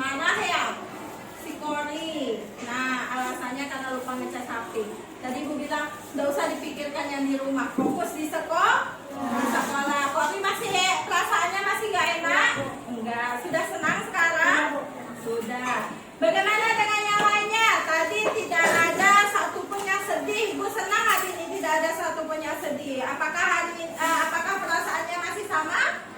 Mana ya? Si Kori. Nah, alasannya karena lupa ngecas HP. Tadi Ibu bilang, nggak usah dipikirkan yang di rumah, fokus di sekolah. Di sekolah. Kori masih perasaannya masih nggak enak? Enggak. Sudah senang sekarang? Sudah. Bagaimana dengan yang lainnya? Tadi tidak ada satupun yang sedih. Ibu senang hari ini tidak ada satupun yang sedih. Apakah perasaannya masih sama?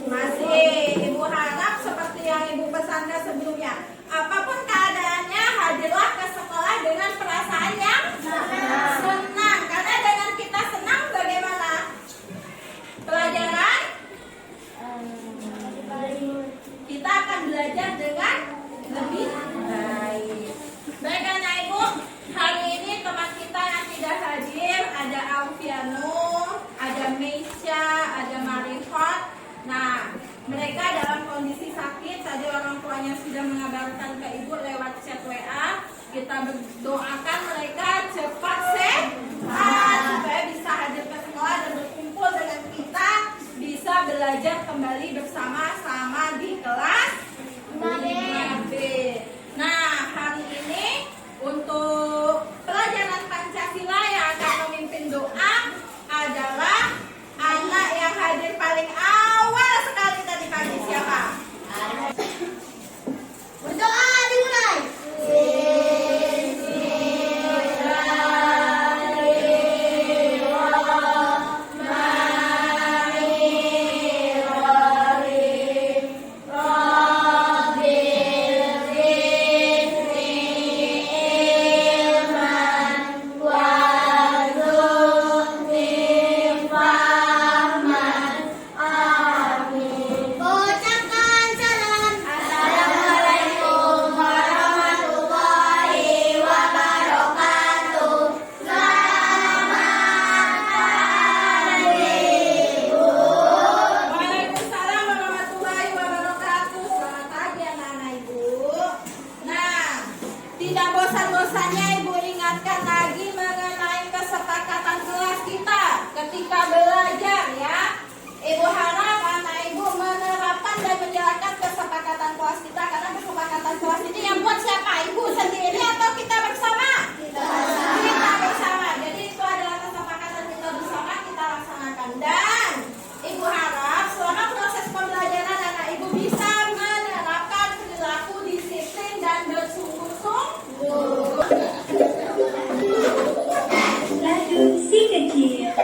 Masih. Ibu harap seperti yang Ibu pesankan sebelumnya. Apapun keadaannya, hadirlah ke sekolah dengan perasaan yang senang. Karena dengan kita senang, bagaimana pelajaran? Kita akan belajar dengan lebih baik. Baik anak ibu, hari ini teman kita yang tidak hadir ada Alfiano, ada Meisha, ada Marifat. Nah, mereka dalam kondisi sakit. Tadi orang tuanya sudah mengabarkan ke ibu lewat chat WA. Kita berdoakan mereka cepat sehat supaya bisa hadir ke sekolah dan berkumpul dengan kita, bisa belajar kembali bersama-sama di kelas 5B. Nah, hari ini untuk pelajaran Pancasila yang akan memimpin doa adalah anak yang hadir paling awal sekali tadi pagi. Siapa? Berdoa dimulai. Ucapkan salam. Assalamualaikum warahmatullahi wabarakatuh. Selamat pagi, Bu. Waalaikumsalam warahmatullahi wabarakatuh. Selamat pagi anak-anak ibu. Nah, tidak bosan-bosannya ibu ingatkan lagi mengenai kesepakatan kelas kita ketika belajar ya. Ibu harap anak ibu menerapkan dan menjalankan kesepakatan kelas kita, karena kesepakatan kelas ini yang buat siapa? Ibu sendiri atau kita bersama? Kita bersama. Jadi itu adalah kesepakatan kita bersama, kita laksanakan. Dan ibu harap selama proses pembelajaran anak ibu bisa menerapkan perilaku disiplin dan bersungguh-sungguh. Lalu si kecil.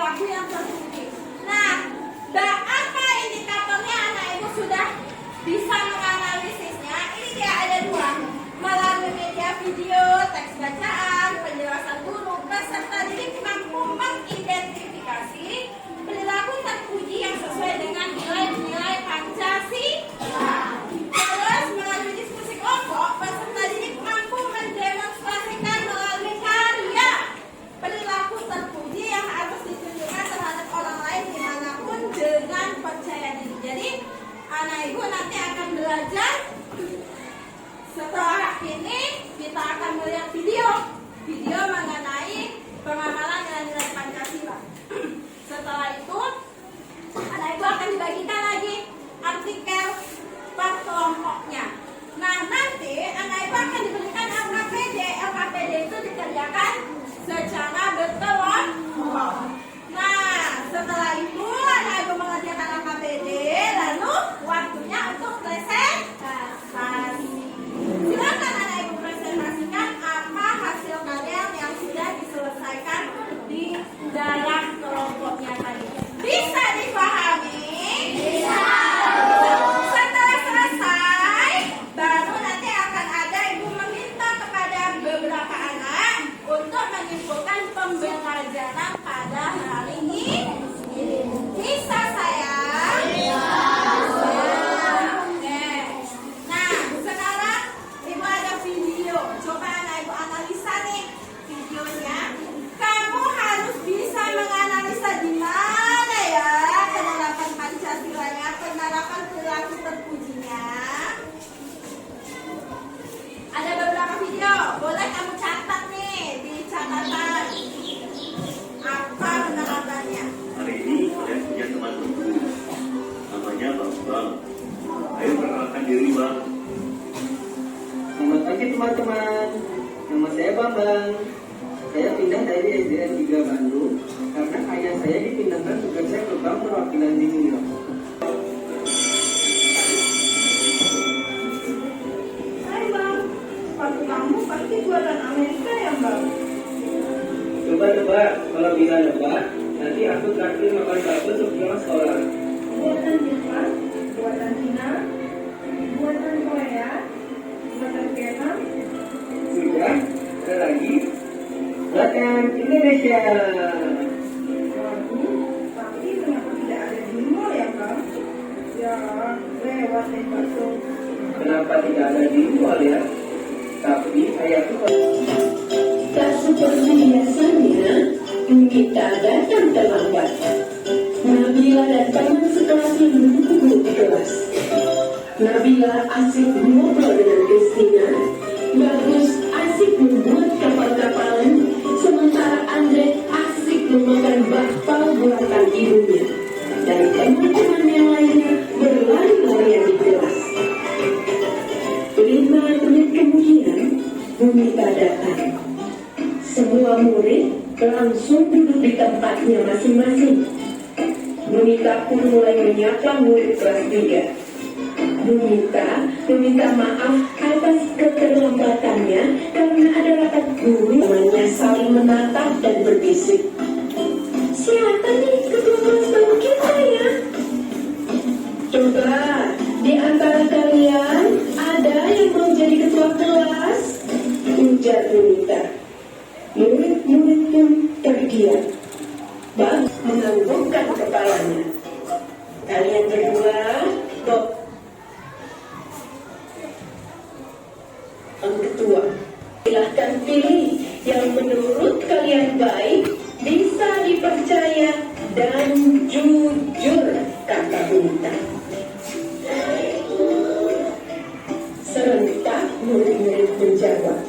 perilaku yang terpuji. Nah, apa indikatornya anak ibu sudah bisa menganalisisnya? Ini dia ada dua, melalui media video, teks bacaan, penjelasan guru, peserta didik mampu mengidentifikasi perilaku terpuji yang sesuai dengan nilai-nilai Pancasila. Terus melalui diskusi kelompok, peserta didik mampu mendemonstrasikan melalui karya perilaku terpuji yang harus ditunjukkan terhadap orang lain dimanapun dengan percaya diri. Jadi anak ibu nanti akan belajar. Setelah ini kita akan melihat video mengenai pengamalan nilai-nilai Pancasila. Setelah itu anak ibu akan dibagikan lagi artikel per kelompoknya. Nah, nanti anak ibu akan diberikan LKPD. LKPD itu dikerjakan secara berkelompok. Nah, setelah itu anak ibu mengerjakan LKPD, lalu waktunya untuk presentasi. Silakan anak ibu presentasikan apa hasil karya yang sudah diselesaikan di dalam kelompoknya tadi. Bisa dipahami? Bisa. Setelah selesai, baru nanti akan ada ibu meminta kepada beberapa anak untuk menyimpulkan pembelajaran pada hari ini. Bisa sayang? Bisa. Oke. Nah, sekarang ibu ada video. Coba anak ibu analisa nih videonya. Kamu harus bisa menganalisa di mana ya penerapan Pancasilanya, penerapan perilaku terpujinya. Ada beberapa video, boleh kamu catat nih di catatan apa penerapannya. Hari ini saya punya teman namanya Bang. Ayo perkenalkan diri Bang. Selamat pagi teman-teman, nama saya Bambang. Saya pindah dari SDN 3 Bandung karena ayah saya dipindahkan tugasnya ke Bank Perwakilan di New York. Hai Bang, sepatu kamu pasti buatan Amerika ya Bang? Coba nebak, kalau bila nebak, nanti aku traktir makan bakso sepulang sekolah. Buatan Jepang, buatan Cina, buatan Korea, buatan Vietnam. Sudah, ada lagi. Buatan Indonesia. Tapi kenapa tidak ada di mall ya Bang? Ya, lewat deh bakso. Kenapa tidak ada di mall ya? Tapi ayahku Tak seperti biasanya, kita datang terlambat. Nabila dan teman sekelasnya menunggu di kelas. Nabila asik ngobrol dengan Christina. Bagus asik membuat kapal-kapalan, sementara Andre asik memakan bakpao buatan ibunya. Dan teman-teman yang lainnya berlari-larian di kelas. 5 menit kemudian, Bumita datang. Semua murid langsung duduk di tempatnya masing-masing. Bumita pun mulai menyapa murid kelas 3. Bumita meminta maaf atas keterlambatannya karena ada rapat guru. Temannya saling menatap dan berbisik. Siapa nih ketua kelas baru kita ya? Coba di antara kalian ada yang mau jadi ketua kelas? Ujar Bumita. Murid-murid pun terdiam. Bang menganggukkan kepalanya. Kalian berdua, Bob. Ketua, silahkan pilih yang menurut kalian baik, bisa dipercaya dan jujur, kata Bumita. Serentak murid-murid menjawab.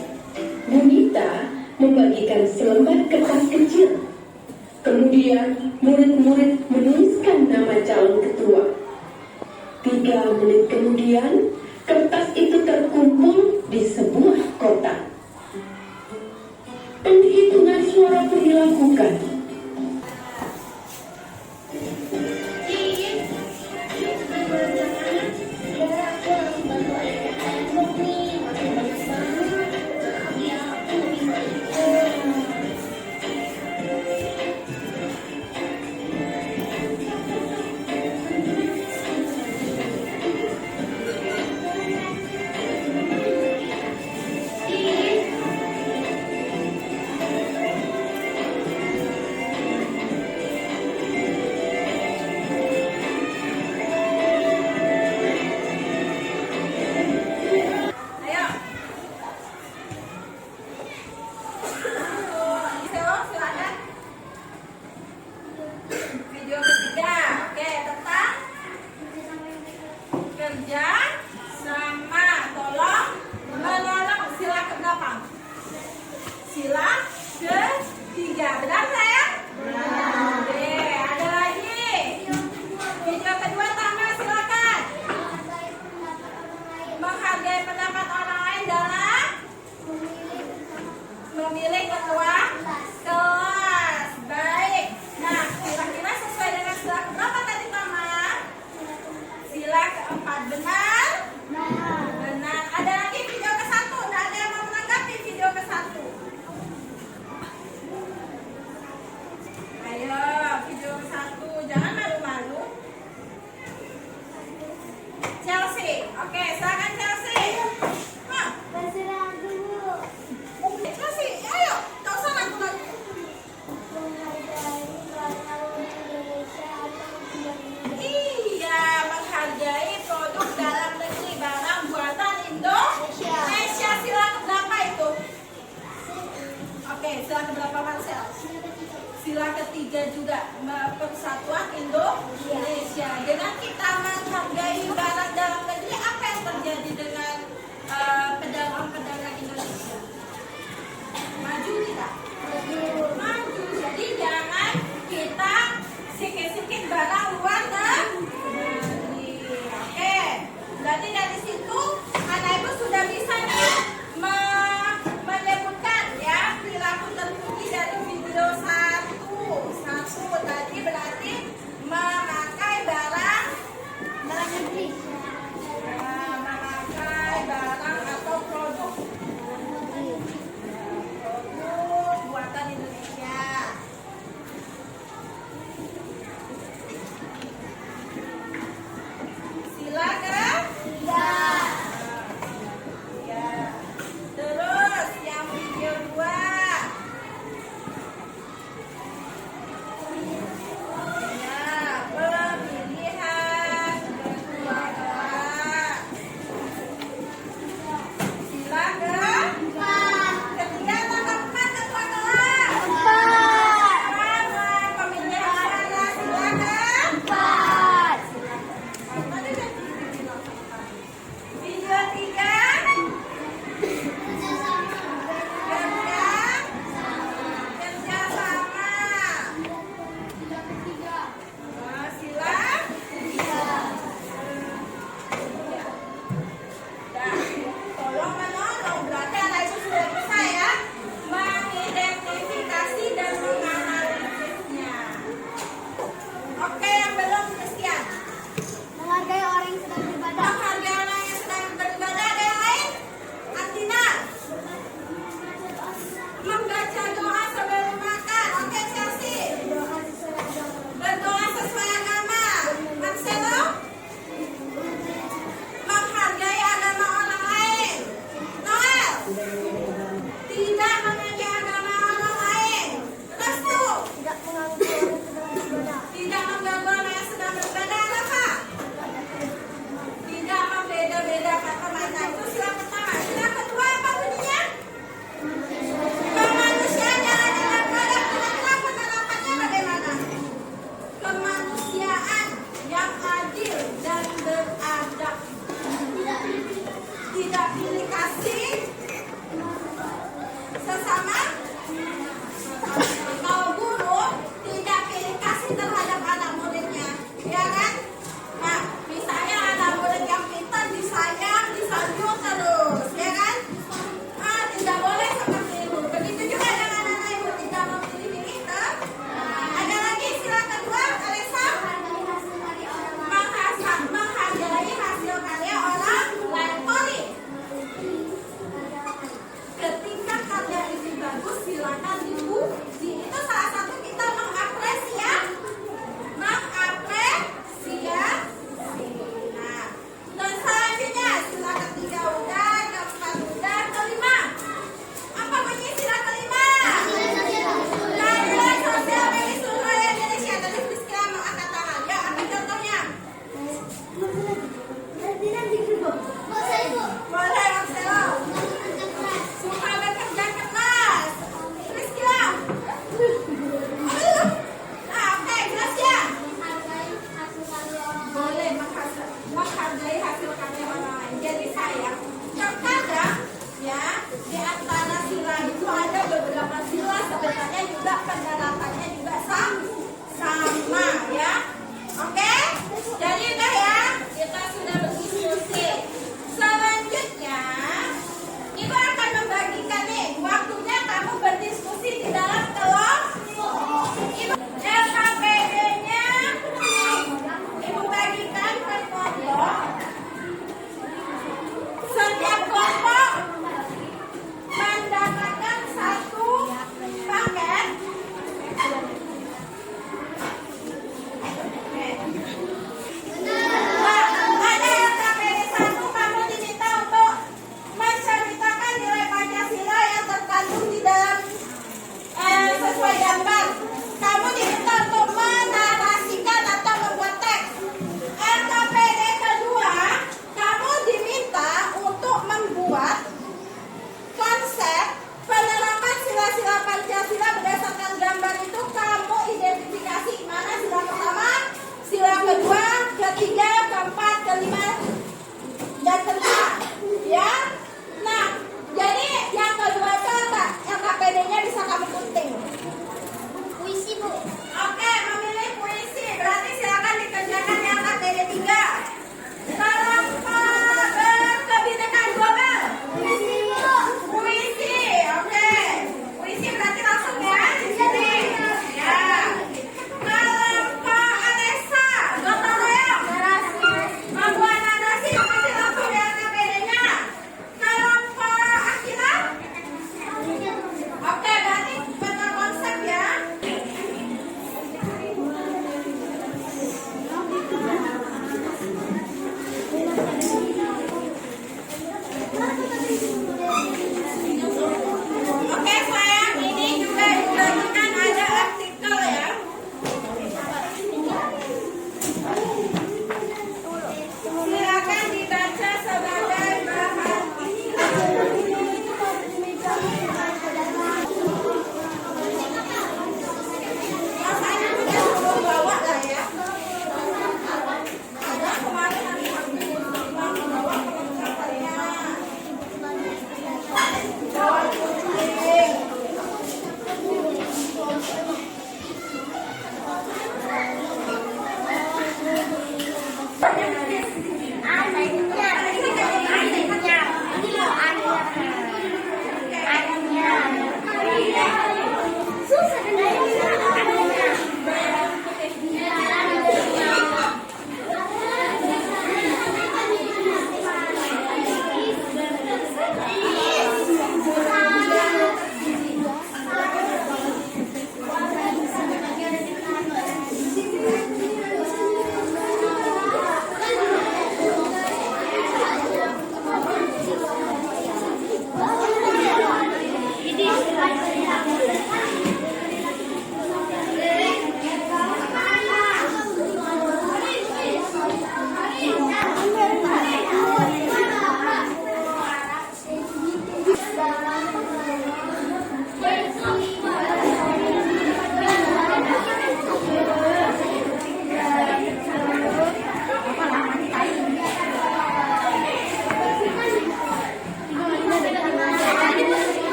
Bumita membagikan selembar kertas kecil. Kemudian murid-murid menuliskan nama calon ketua. 3 menit kemudian, kertas itu terkumpul di sebuah kotak. Penghitungan suara pun dilakukan. Oke, silakan Chelsea. Hah, Berserah dulu. Chelsea, ayo, nggak usah lagu lagi. Menghargai warna Indonesia atau tidak Indonesia. Iya, menghargai produk dalam negeri barang buatan Indonesia. Sila keberapa itu? Oke, sila keberapa Marcel? Sila ketiga juga, Persatuan Indonesia. Dengan kita menghargai barang dalam negeri, apa yang terjadi dengan pedagang-pedagang Indonesia? Maju tidak? Maju. Jadi jangan kita sikit-sikit barang luar negeri. Oke. Berarti dari situ anak ibu sudah bisa nih menyebutkan ya perilaku terpuji dari video satu tadi berarti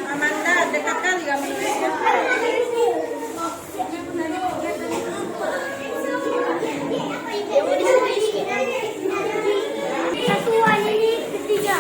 Amanda, dekat kali kamu. Satuan ini ketiga.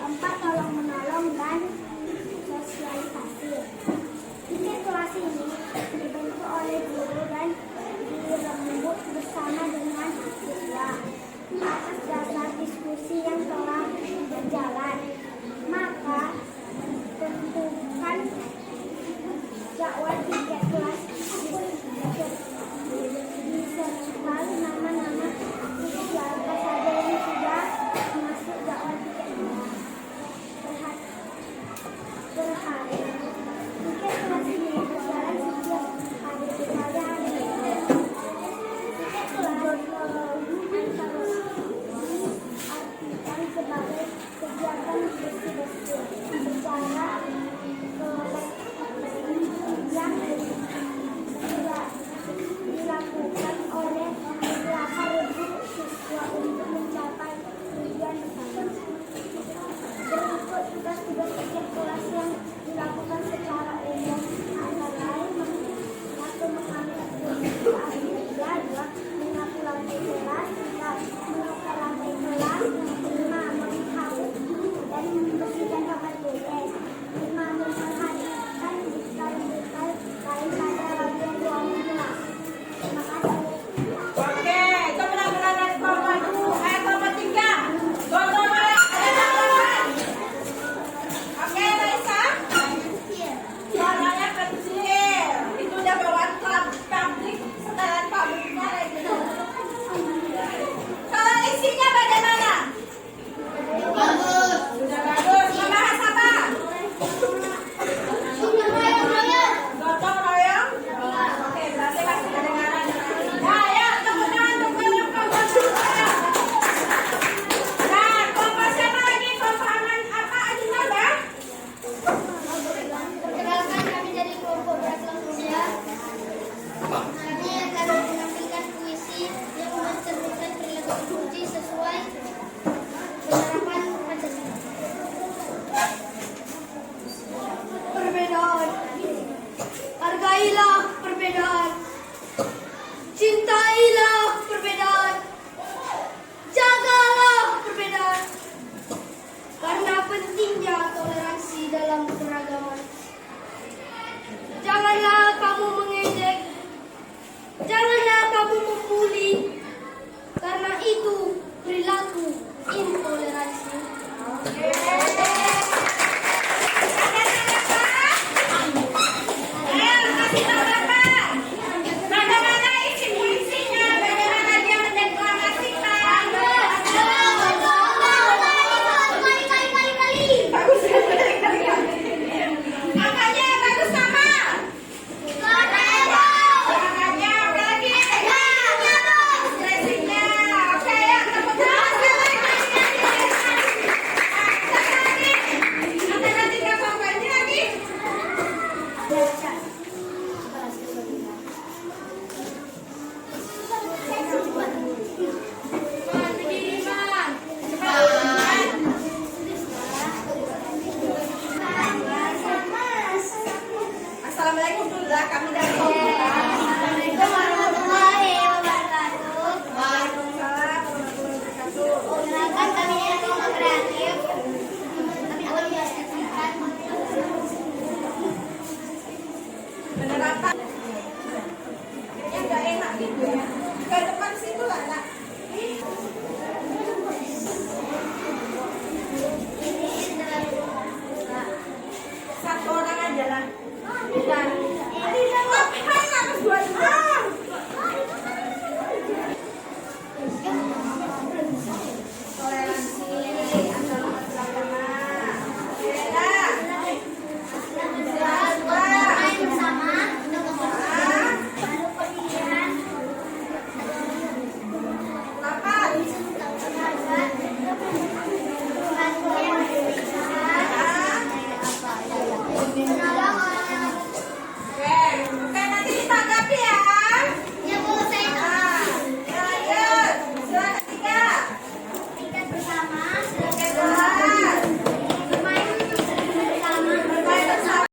keempat, tolong menolong dan sosialisasi. Tiket kelas ini dibentuk oleh guru dan dirembuk bersama dengan siswa atas dasar diskusi yang telah berjalan. Maka tentukan jadwal tiket kelas disertai nama-nama siapa saja yang sudah masuk jadwal tiket per hari. Tiket kelas ini berjalan setiap hari kepada hari. Tiket kelas diartikan sebagai kegiatan bersih-bersih secara yang dilakukan oleh beberapa ribu siswa untuk mencapai tujuan bersama. Berikut tugas-tugas tiket kelas yang dilakukan secara umum antara lain mengangkat kursi meja, menyapu lantai kelas, menukar lantai kelas, 5 melihat dan membersihkan kamar tulis, 5 memperhatikan detail-detail lain pada bagian ruang kelas. Terima kasih. Oke, itu benar-benar kelompok 3. Gotong royong, ada tanggapan? Oke, Raisa? Suaranya kecil. Itu udah bawaan pabrik, setelan pabriknya kayak gitu. Kalau isinya bagaimana? Bagus. Sudah bagus. Membahas apa? Gotong royong? Oke, berarti masih kedengaran. Nah, ya, tepuk tangan untuk kelompok gotong royong. Nah, kelompok siapa lagi? Kelompok aman apa aja ya? Perkenalkan, kami dari kelompok Beragam Usia. Kami akan menampilkan puisi yang mencerminkan perilaku puji sesuai penerapan Pancasila. Perbedaan, hargailah perbedaan, cintailah perbedaan, jagalah perbedaan, karena pentingnya toleransi dalam keragaman. Janganlah kamu mengejek, janganlah kamu membuli, karena itu perilaku intoleransi. Oke,